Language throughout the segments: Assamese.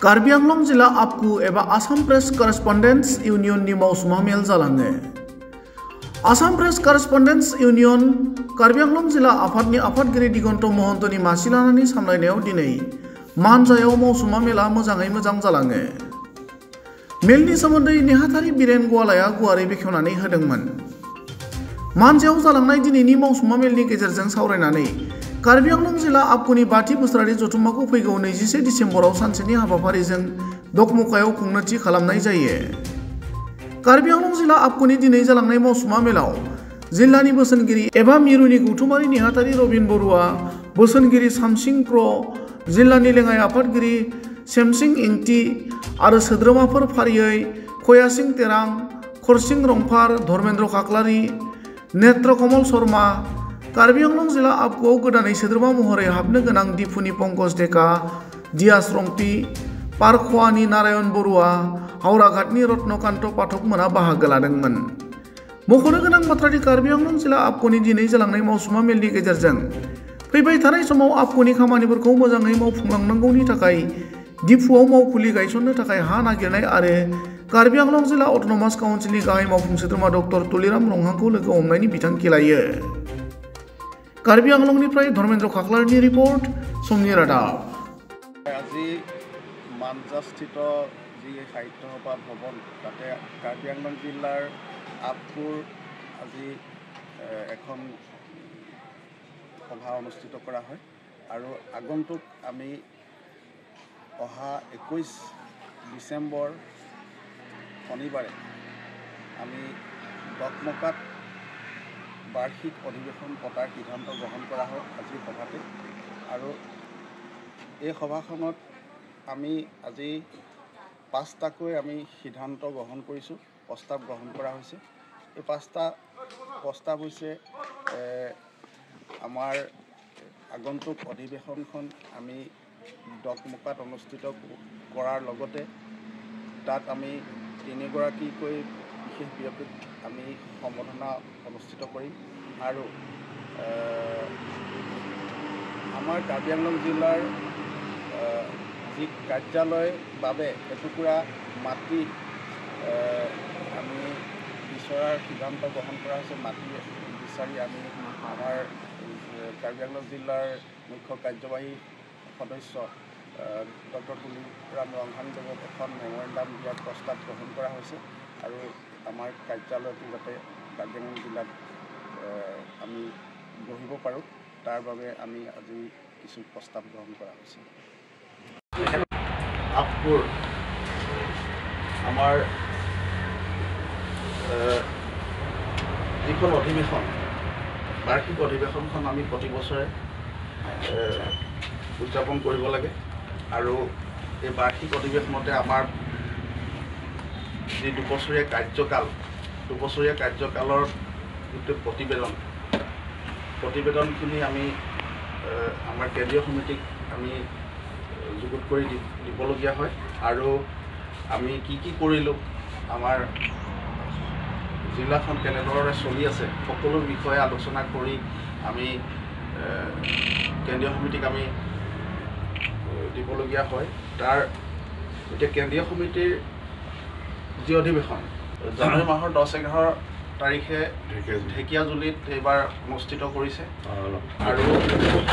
कार्बी आंलं जिला आपकु एबा आसाम प्रेस करेस्पन्डेन्ट्स इउनियननि मावसुमा मेल जालाङो। आसाम प्रेस करेस्पन्डेन्ट्स इउनियन कार्बी आंलं जिला आफादनि आफादगिरि दिगन्त महन्तनि मासि लानानै सामलायनायाव दिनै मानजायाव मावसुमा मेला मोजाङै मोजां जालाङो। मेलनि सोमोन्दै नेहाथारि बिरेन गवालाया गुवारै बेखेवनानै होदोंमोन। मानजायाव जालांनाय दिनैनि मावसुमा मेलनि गेजेरजों सावरायनानै कार्बी आंलं जिला आपकुनि 5थि बोसोरारि जथुम्माखौ फैगौ 21 डिसेम्बराव सानसेनि हाबाफारिजों दकमुकायाव खुंनो थि खालामनाय जायो। कार्बी आंलं जिला आपकुनि दिनै जालांनाय मावसुमा मेलाव जिल्लानि बोसोनगिरि एबा मिरुनि गौथुमारि नेहाथारि रबिन बरुवा, बोसोनगिरि सामसिं प्र, जिल्लानि लेङाइ आफादगिरि सेमसिं इंति आरो सोद्रोमाफोर फारियै खयासिं तेरां, खरसिं रंफार, धर्मेन्द्र खाख्लारि, नेत्र कमल शर्मा, कार्बी आंलं जिला आपकुआव गोदानै सोद्रोमा महरै हाबनो गोनां दिफुनि पंकज डेका, दियास रंपि, पारखवानि नारायण बरुवा, हावराघाटनि रत्नकान्त पाठकमोना बाहागो लादोंमोन। मख'नो गोनां बाथ्रादि कार्बी आंलं जिला आपकुनि दिनै जालांनाय मावसुमा मेलनि गेजेरजों फैबाय थानाय समाव आपकुनि खामानिफोरखौ मोजाङै मावफुंलांनांगौनि थाखाय दिफुआव मावखुलि गायसननो थाखाय हा नागिरनाय आरो कार्बी आंलं जिला अट'नमास काउन्सिलनि गाहाय मावफुं सोद्रोमा डक्टर तुलिराम लंहांखौ लोगो हमनायनि बिथांखि लायो। कार्बी आंलंनिफ्राय धर्मेन्द्र खाख्लारिनि रिपर्ट, समनि रादाब। আজি মানজাস্থিত যি সাহিত্য সভা ভৱন তাতে কাৰ্বি আংলং জিলাৰ আপকুৰ আজি এখন সভা অনুষ্ঠিত কৰা হয় আৰু আগন্তুক আমি অহা 21 ডিচেম্বৰ শনিবাৰে আমি দকমকাত বাৰ্ষিক অধিৱেশন পতাৰ সিদ্ধান্ত গ্ৰহণ কৰা হয় আজিৰ সভাতে। আৰু এই সভাখনত আমি আজি 5টাকৈ আমি সিদ্ধান্ত গ্ৰহণ কৰিছোঁ, প্ৰস্তাৱ গ্ৰহণ কৰা হৈছে। এই 5টা প্ৰস্তাৱ হৈছে আমাৰ আগন্তুক অধিৱেশনখন আমি দকমকাত অনুষ্ঠিত কৰাৰ লগতে তাত আমি 3গৰাকীকৈ বিশেষ ব্যক্তিক আমি সম্বৰ্ধনা অনুষ্ঠিত কৰিম আৰু আমাৰ কাৰ্বি আংলং জিলাৰ যি কাৰ্যালয় বাবে এটুকুৰা মাটি আমি বিচৰাৰ সিদ্ধান্ত গ্ৰহণ কৰা হৈছে। মাটি বিচাৰি আমি আমাৰ কাৰ্বি আংলং জিলাৰ মুখ্য কাৰ্যবাহী সদস্য ডক্টৰ তুলিৰাম লংহাংদেৱক এখন মেমৰেণ্ডাম দিয়াৰ প্ৰস্তাৱ গ্ৰহণ কৰা হৈছে আৰু আমাৰ কাৰ্যালয়টো যাতে কাৰ্বি আংলং জিলাত আমি গঢ়িব পাৰোঁ তাৰ বাবে আমি আজি কিছু প্ৰস্তাৱ গ্ৰহণ কৰা হৈছে। আপকুৰ আমাৰ যিখন অধিৱেশন বাৰ্ষিক অধিৱেশনখন আমি প্ৰতি বছৰে উদযাপন কৰিব লাগে আৰু এই বাৰ্ষিক অধিৱেশনতে আমাৰ যি দুবছৰীয়া কাৰ্যকালৰ যিটো প্ৰতিবেদনখিনি আমি আমাৰ কেন্দ্ৰীয় সমিতিক আমি যুগুত কৰি দিবলগীয়া হয় আৰু আমি কি কৰিলোঁ, আমাৰ জিলাখন কেনেদৰে চলি আছে সকলো বিষয়ে আলোচনা কৰি আমি কেন্দ্ৰীয় সমিতিক আমি দিবলগীয়া হয়। তাৰ এতিয়া কেন্দ্ৰীয় সমিতিৰ যি অধিৱেশন জানুৱাৰী মাহৰ 10-11 তাৰিখে ঢেকীয়াজুলিত এইবাৰ অনুষ্ঠিত কৰিছে আৰু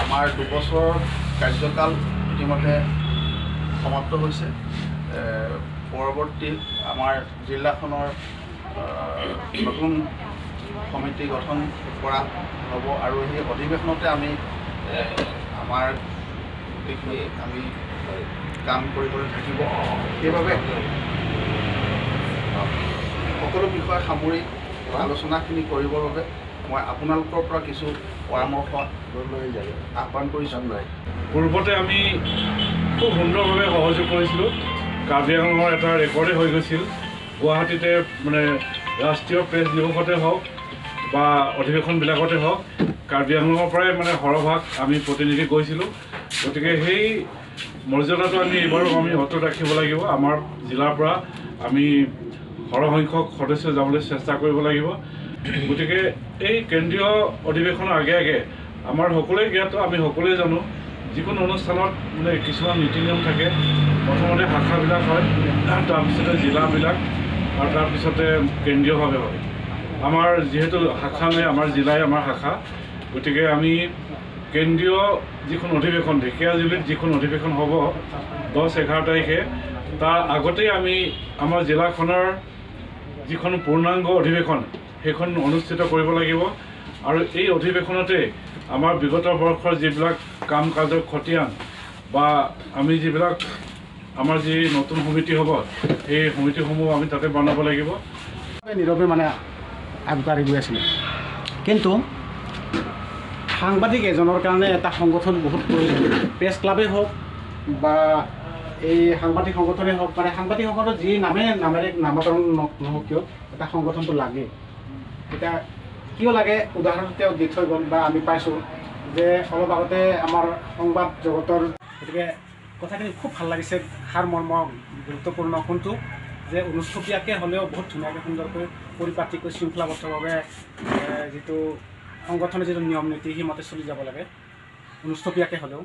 আমাৰ দুবছৰ কাৰ্যকাল ইতিমধ্যে সমাপ্ত হৈছে। পৰৱৰ্তী আমাৰ জিলাখনৰ নতুন সমিতি গঠন কৰা হ'ব আৰু সেই অধিৱেশনতে আমি আমাৰ গোটেইখিনি আমি কাম কৰিবলৈ থাকিব। সেইবাবে সকলো বিষয় সামৰি আলোচনাখিনি কৰিবৰ বাবে মই আপোনালোকৰ পৰা কিছু পৰামৰ্শ আহ্বান কৰিছোঁ। পূৰ্বতে আমি খুব সুন্দৰভাৱে সহযোগ কৰিছিলোঁ। কাৰ্বি আংলঙৰ এটা ৰেকৰ্ডে হৈ গৈছিল। গুৱাহাটীতে মানে ৰাষ্ট্ৰীয় প্ৰেছ দিৱসতে হওক বা অধিৱেশনবিলাকতে হওক কাৰ্বি আংলঙৰ পৰাই মানে সৰহভাগ আমি প্ৰতিনিধি গৈছিলোঁ। গতিকে সেই মৰ্যাদাটো আমি এইবাৰো আমি অটুট ৰাখিব লাগিব। আমাৰ জিলাৰ পৰা আমি সৰহসংখ্যক সদস্য যাবলৈ চেষ্টা কৰিব লাগিব। গতিকে এই কেন্দ্ৰীয় অধিৱেশনৰ আগে আগে আমাৰ সকলোৱে জ্ঞাত, আমি সকলোৱে জানো যিকোনো অনুষ্ঠানত মানে কিছুমান নীতি নিয়ম থাকে। প্ৰথমতে শাখাবিলাক হয়, তাৰপিছতে জিলাবিলাক, আৰু তাৰপিছতে কেন্দ্ৰীয়ভাৱে হয়। আমাৰ যিহেতু শাখা নাই, আমাৰ জিলাই আমাৰ শাখা, গতিকে আমি কেন্দ্ৰীয় যিখন অধিৱেশন, ঢেকীয়াজুলিত যিখন অধিৱেশন হ'ব 10-11 তাৰিখে, তাৰ আগতেই আমি আমাৰ জিলাখনৰ যিখন পূৰ্ণাংগ অধিৱেশন সেইখন অনুষ্ঠিত কৰিব লাগিব। আৰু এই অধিৱেশনতে আমাৰ বিগত বৰ্ষৰ যিবিলাক কাম কাজৰ খতিয়ান বা আমি যিবিলাক আমাৰ যি নতুন সমিতি হ'ব সেই সমিতিসমূহ আমি তাতে বনাব লাগিব। নীৰৱে মানে আগবাঢ়ি গৈ আছিলে, কিন্তু সাংবাদিক এজনৰ কাৰণে এটা সংগঠন বহুত প্ৰয়োজন। প্ৰেছ ক্লাবেই হওক বা এই সাংবাদিক সংগঠনেই হওক, মানে সাংবাদিক সংগঠন যি নামেৰে নামকৰণ নহওক কিয় এটা সংগঠনটো লাগে। এতিয়া কিয় লাগে উদাহৰণ তেওঁ দি থৈ গ'ল বা আমি পাইছোঁ যে অলপ আগতে আমাৰ সংবাদ জগতৰ, গতিকে কথাখিনি খুব ভাল লাগিছে, সাৰমৰ্ম গুৰুত্বপূৰ্ণ। কোনটো যে অনুষ্ঠপীয়াকৈ হ'লেও বহুত ধুনীয়াকৈ সুন্দৰকৈ পৰিপাটিকৈ শৃংখলাবদ্ধভাৱে যিটো সংগঠনৰ যিটো নিয়ম নীতি সেইমতে চলি যাব লাগে, অনুষ্ঠপীয়াকৈ হ'লেও।